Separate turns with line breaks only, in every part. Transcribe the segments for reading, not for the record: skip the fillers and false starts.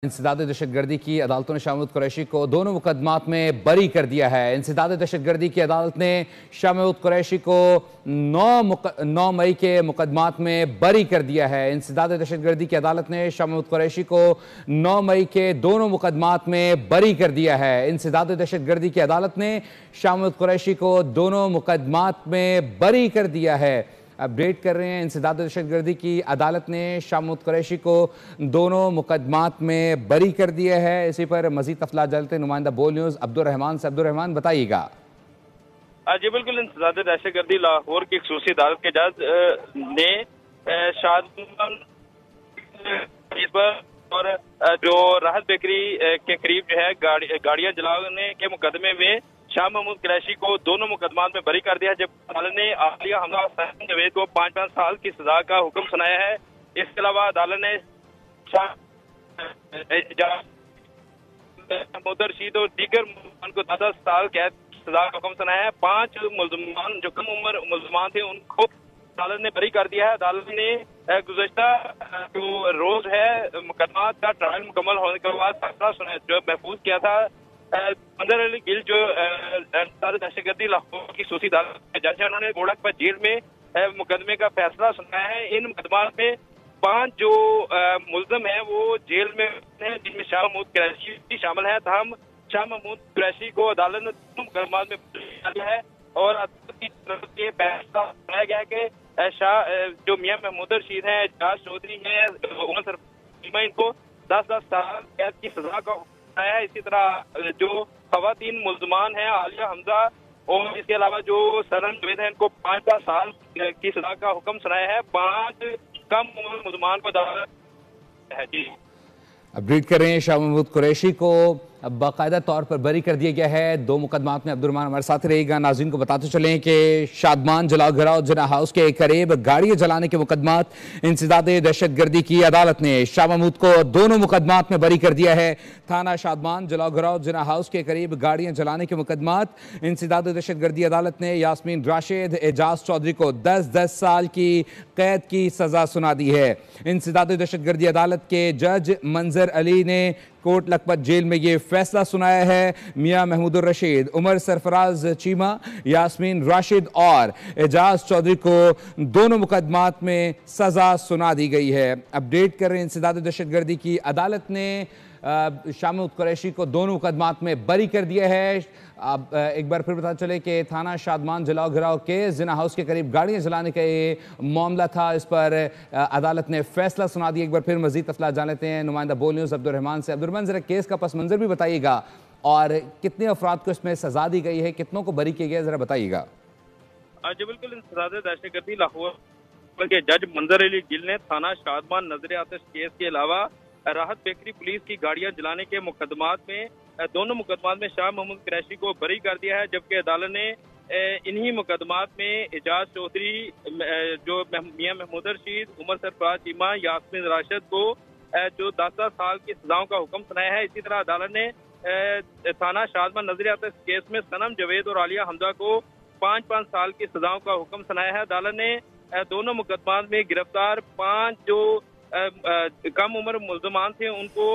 इंसदाद दहशतगर्दी की अदालतों ने शाह महमूद कुरैशी को दोनों मुकदमात में बरी कर दिया है। इंसदाद दहशतगर्दी की अदालत ने शाह महमूद कुरैशी को 9 मई के मुकदमात में बरी कर दिया है। इंसदाद दहशतगर्दी की अदालत ने शाह महमूद कुरैशी को 9 मई के दोनों मुकदमात में बरी कर दिया है। इंसदाद दहशतगर्दी की अदालत ने शाह महमूद कुरैशी को दोनों मुकदमात में बरी कर दिया है। अपडेट कर रहे हैं, इंसदाद दहशतगर्दी की अदालत ने शाह महमूद कुरैशी को दोनों मुकदमात में बरी कर दिया है। इसी पर मजीद तफसीलात जानते हैं नुमाइंदा बोल न्यूज़ अब्दुर्रहमान से। अब्दुर्रहमान, बताइएगा।
जी बिल्कुल, इंसदाद दहशतगर्दी लाहौर की खसूसी अदालत के जज ने और जो राहत बेकरी के करीब जो है गाड़ियां जलाने के मुकदमे में शाह महमूद कुरैशी को दोनों मुकदमात में बरी कर दिया है। जब अदालत ने आलिया हमजा जवेद को 5 साल की सजा का हुक्म सुनाया है। इसके अलावा अदालत ने महमूद रशीद और दीगर मुलजमान को 10 साल कैद सजा का हुक्म सुनाया है। 5 मुलजमान जो कम उम्र मुलजमान थे उनको अदालत ने बरी कर दिया है। अदालत ने गुज़श्ता जो रोज है मुकदमा का ट्रायल मुकम्मल होने के बाद फैसला जो महफूज किया था। मंजर अली गिल जो दहशतगर्दी लाहौर की खसूसी अदालत के जज है, उन्होंने गोरखपुर जेल में मुकदमे का फैसला सुनाया है। इन मुकदमात में 5 जो मुलजम है वो जेल में हैं, जिनमें शाह महमूद कुरैशी भी शामिल है। तहम शाह महमूद कुरैशी को अदालत ने दोनों मुकदमात में बरी किया है और अदालत की तरफ से फैसला सुनाया गया कि जो मियां महमूद रशीद हैं, एजाज चौधरी हैं, उमर सरफराज, इनको 10 साल कैद की सजा का है। इसी तरह जो खवातीन मुलजमान हैं आलिया हमजा और इसके अलावा जो सनम जवेद है, इनको 5 साल की सजा का हुक्म सुनाया है। 5 कम उम्र मुलजमान को अदालत है। जी
अपडेट कर रहे हैं, शाह महमूद कुरैशी को बाकायदा तौर पर बरी कर दिया गया है 2 मुकदमात में। अब्दुर्रहमान हमारे साथ रहेगा। नाज़रीन को बताते चलें कि शादमान जलाओ घराव जिना हाउस के करीब गाड़ियां जलाने के मुकदमात इंसदाद दहशतगर्दी की अदालत ने शाह महमूद को दोनों मुकदमात में बरी कर दिया है। थाना शादमान जलाओ घराव जिना हाउस के करीब गाड़ियां जलाने के मुकदमात इंसदाद दहशतगर्दी अदालत ने यास्मीन राशिद, एजाज चौधरी को 10 साल की कैद की सजा सुना दी है। इंसदाद दहशतगर्दी अदालत के जज मंजर अली ने कोट लखपत जेल में ये फैसला सुनाया है। मियां महमूद रशीद, उमर सरफराज चीमा, यास्मीन राशिद और एजाज चौधरी को दोनों मुकदमात में सजा सुना दी गई है। अपडेट कर रहे हैं, इंसदाद दहशतगर्दी की अदालत ने शाह महमूद कुरैशी को दोनों मुकदमात में बरी कर दिया है। अब एक बार फिर पता चले कि थाना शादमान जलाओ घराव के जिना हाउस के करीब गाड़ियां जलाने का ये मामला था। इस पर अदालत ने फैसला सुना दिया। एक बार फिर मजीद तफसीलात जान लेते हैं नुमाइंदा बोल न्यूज़ अब्दुर्रहमान से। अब्दुर्रहमान, जरा केस का पस मंजर भी बताइएगा और कितने अफराद को इसमें सजा दी गई है, कितनों को बरी किया गया, जरा बताइएगा।
जी बिल्कुल, इंसदाद दहशतगर्दी लाहौर के जज मंजर अली गिल ने थाना शादमान नजर आतिश केस के अलावा राहत बेकरी पुलिस की गाड़ियां जलाने के मुकदमात में दोनों मुकदमात में शाह महमूद कुरैशी को बरी कर दिया है। जबकि अदालत ने इन्हीं मुकदमात में एजाज चौधरी, जो मियां महमूद रशीद, उमर सरफराज चीमा, यास्मीन राशिद को जो 10 साल की सजाओं का हुक्म सुनाया है। इसी तरह अदालत ने थाना शादमान नजर आतिश केस में सनम जवेद और आलिया हमजा को 5 साल की सजाओं का हुक्म सुनाया है। अदालत ने दोनों मुकदमात में गिरफ्तार 5 जो कम उम्र मुलजमान थे उनको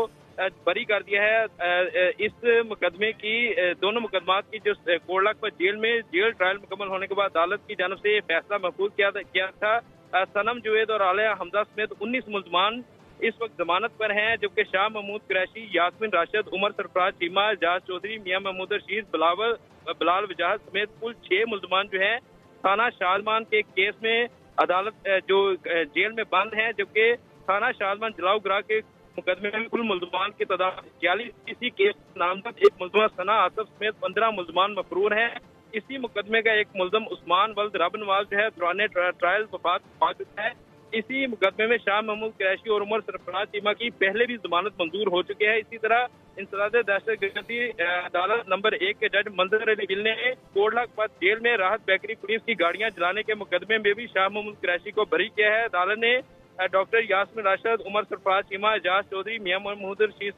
बरी कर दिया है। इस मुकदमे की दोनों मुकदमात की जो कोट पर जेल में जेल ट्रायल मुकम्मल होने के बाद अदालत की जानब से फैसला महफूज किया था। सनम जवेद और आलिया हमजा समेत 19 मुलजमान इस वक्त जमानत पर हैं। जबकि शाह महमूद कुरैशी, यास्मीन राशिद, उमर सरफराज चीमा, एजाज चौधरी, मियां महमूद रशीद, बिलाल वजाहत समेत कुल 6 मुलजमान जो है थाना शादमान के केस में अदालत जो जेल में बंद है। जबकि थाना शादमान जलाओ घराव के मुकदमे में कुल मुलजमान की तादाद 46। इसी केस नामजद एक मुलजमा सना आसफ समेत 15 मुलजमान मफरूर हैं। इसी मुकदमे का एक मुलजम उस्मान वल्द रब नवाज जो है दौरान ट्रायल वफात पा चुका है। इसी मुकदमे में शाह महमूद कुरैशी और उमर सरफराज चीमा की पहले भी जमानत मंजूर हो चुकी है। इसी तरह इंसदाद दहशतगर्दी अदालत नंबर 1 के जज मंजर अली गिल ने कोट लखपत जेल में राहत बेकरी पुलिस की गाड़ियां जलाने के मुकदमे में भी शाह महमूद कुरैशी को बरी किया है। अदालत ने डॉक्टर यास्मीन राशिद, उमर सरफराज चीमा, एजाज चौधरी, मियां महमूद रशीद